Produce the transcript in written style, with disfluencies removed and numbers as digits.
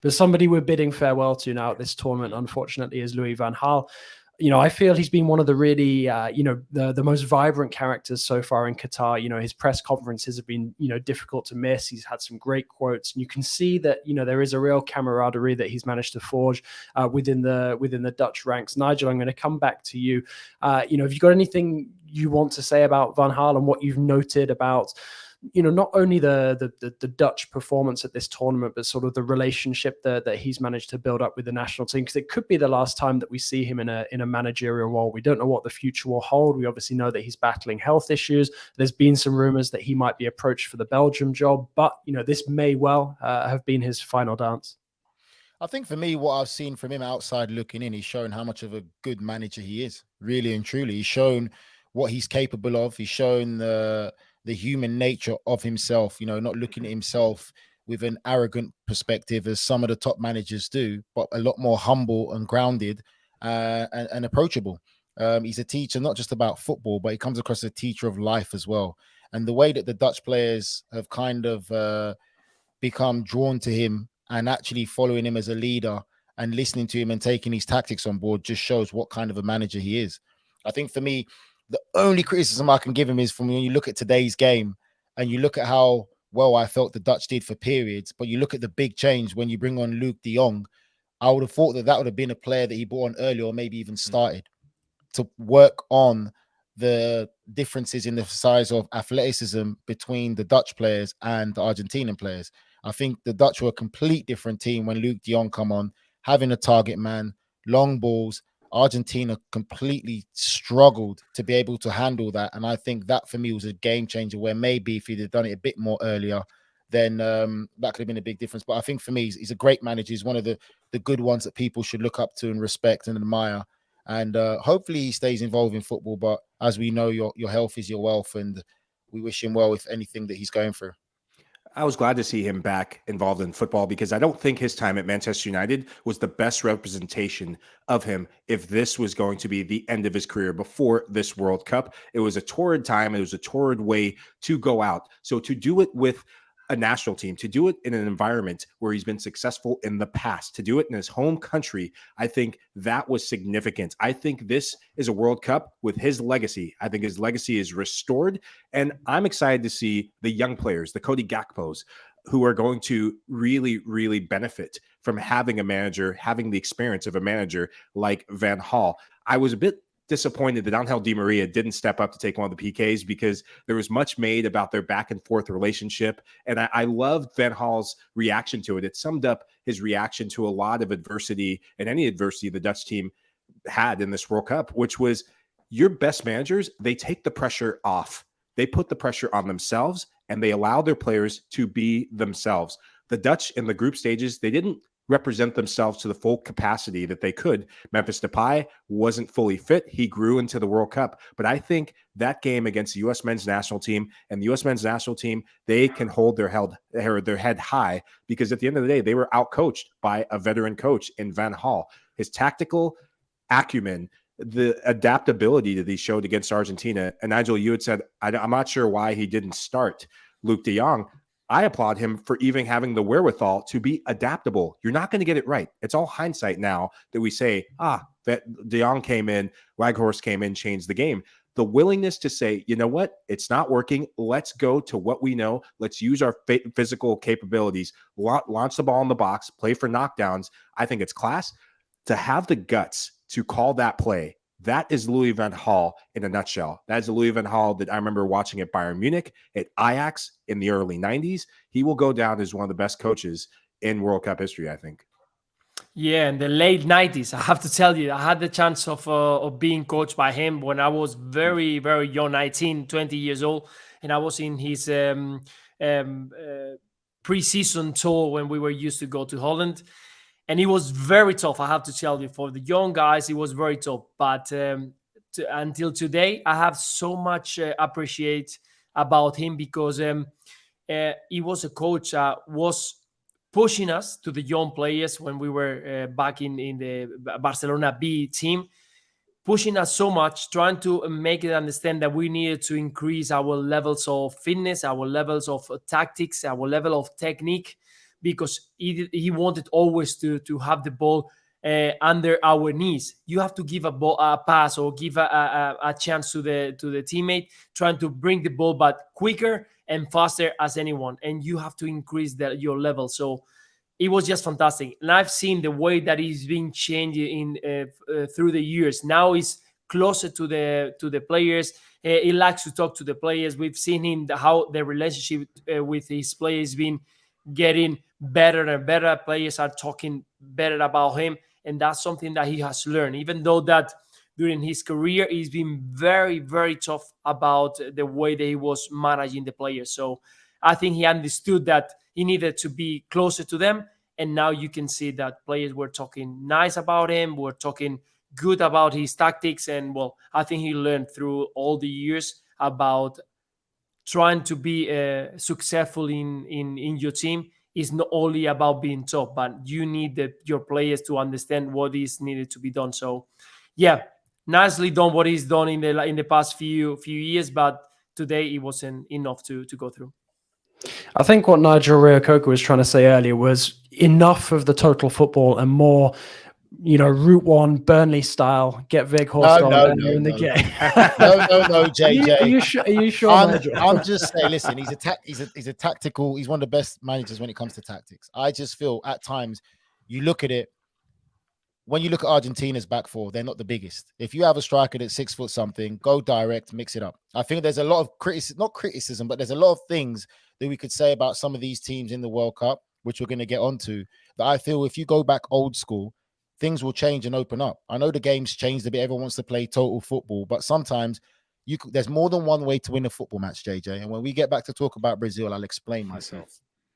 But somebody we're bidding farewell to now at this tournament, unfortunately, is Louis van Gaal. I feel he's been one of the really, the most vibrant characters so far in Qatar. His press conferences have been, difficult to miss. He's had some great quotes, and you can see that, there is a real camaraderie that he's managed to forge within the Dutch ranks. Nigel, I'm going to come back to you. Have you got anything you want to say about Van Gaal and what you've noted about, not only the Dutch performance at this tournament, but sort of the relationship that he's managed to build up with the national team? Because it could be the last time that we see him in a managerial role. We don't know what the future will hold. We obviously know that he's battling health issues. There's been some rumors that he might be approached for the Belgium job, but this may well have been his final dance. I think for me, what I've seen from him outside looking in, he's shown how much of a good manager he is, really and truly. He's shown what he's capable of. He's shown the human nature of himself, not looking at himself with an arrogant perspective as some of the top managers do, but a lot more humble and grounded and approachable. He's a teacher, not just about football, but he comes across as a teacher of life as well. And the way that the Dutch players have kind of become drawn to him and actually following him as a leader and listening to him and taking his tactics on board just shows what kind of a manager he is. I think for me, the only criticism I can give him is from when you look at today's game and you look at how well I felt the Dutch did for periods, but you look at the big change when you bring on Luc de Jong. I would have thought that would have been a player that he brought on earlier or maybe even started to work on the differences in the size of athleticism between the Dutch players and the Argentinian players. I think the Dutch were a complete different team when Luc de Jong come on, having a target man, long balls. Argentina completely struggled to be able to handle that. And I think that for me was a game changer where maybe if he'd have done it a bit more earlier, then that could have been a big difference. But I think for me, he's a great manager. He's one of the good ones that people should look up to and respect and admire. And hopefully he stays involved in football. But as we know, your health is your wealth. And we wish him well with anything that he's going through. I was glad to see him back involved in football because I don't think his time at Manchester United was the best representation of him if this was going to be the end of his career before this World Cup. It was a torrid time. It was a torrid way to go out. So to do it with a national team, to do it in an environment where he's been successful in the past, to do it in his home country, I think that was significant. I think this is a World Cup with his legacy. I think his legacy is restored, and I'm excited to see the young players, the Cody Gakpos, who are going to really, really benefit from having a manager, having the experience of a manager like Van Gaal. I was a bit disappointed that Angel Di Maria didn't step up to take one of the PKs because there was much made about their back and forth relationship. And I loved Van Gaal's reaction to it. It summed up his reaction to a lot of adversity and any adversity the Dutch team had in this World Cup, which was your best managers, they take the pressure off. They put the pressure on themselves and they allow their players to be themselves. The Dutch in the group stages, they didn't represent themselves to the full capacity that they could. Memphis Depay wasn't fully fit. He grew into the World Cup. But I think that game against the U.S. men's national team and the U.S. men's national team, they can hold their head high because at the end of the day, they were outcoached by a veteran coach in Van Gaal. His tactical acumen, the adaptability that he showed against Argentina. And Nigel, you had said, I'm not sure why he didn't start Luc de Jong. I applaud him for even having the wherewithal to be adaptable. You're not going to get it right. It's all hindsight now that we say, that De Jong came in, Waghorst came in, changed the game. The willingness to say, you know what, it's not working. Let's go to what we know. Let's use our physical capabilities, launch the ball in the box, play for knockdowns. I think it's class. To have the guts to call that play, that is Louis van Gaal in a nutshell. That is the Louis van Gaal that I remember watching at Bayern Munich, at Ajax in the early 90s. He will go down as one of the best coaches in World Cup history, I think. Yeah, in the late 90s, I have to tell you, I had the chance of being coached by him when I was very, very young, 19, 20 years old. And I was in his pre-season tour when we were used to go to Holland. And he was very tough, I have to tell you. For the young guys, he was very tough. But until today, I have so much appreciate about him because he was a coach was pushing us to the young players when we were back in the Barcelona B team, pushing us so much, trying to make it understand that we needed to increase our levels of fitness, our levels of tactics, our level of technique, because he wanted always to have the ball under our knees. You have to give a pass or give a chance to the teammate, trying to bring the ball back quicker and faster as anyone, and you have to increase your level. So it was just fantastic, and I've seen the way that he's been changing through the years. Now he's closer to the players. He likes to talk to the players. We've seen him how the relationship with his players been getting better and better. Players are talking better about him, and that's something that he has learned. Even though that during his career, he's been very, very tough about the way that he was managing the players. So I think he understood that he needed to be closer to them. And now you can see that players were talking nice about him, were talking good about his tactics. And well, I think he learned through all the years about trying to be successful in your team. Is not only about being top, but you need your players to understand what is needed to be done. So yeah, nicely done what he's done in the past few years, but today it wasn't enough to go through. I think what Nigel reo-coker was trying to say earlier was enough of the total football and more, Route 1 Burnley style, get Weghorst on in the game. No, JJ. Are you sure? I'm just saying, listen, he's a tactical, he's one of the best managers when it comes to tactics. I just feel at times you look at it, when you look at Argentina's back four, they're not the biggest. If you have a striker that's 6 foot something, go direct, mix it up. I think there's a lot of not criticism, but there's a lot of things that we could say about some of these teams in the World Cup, which we're going to get onto, that I feel if you go back old school, things will change and open up. I know the game's changed a bit. Everyone wants to play total football, but sometimes there's more than one way to win a football match, JJ. And when we get back to talk about Brazil, I'll explain myself.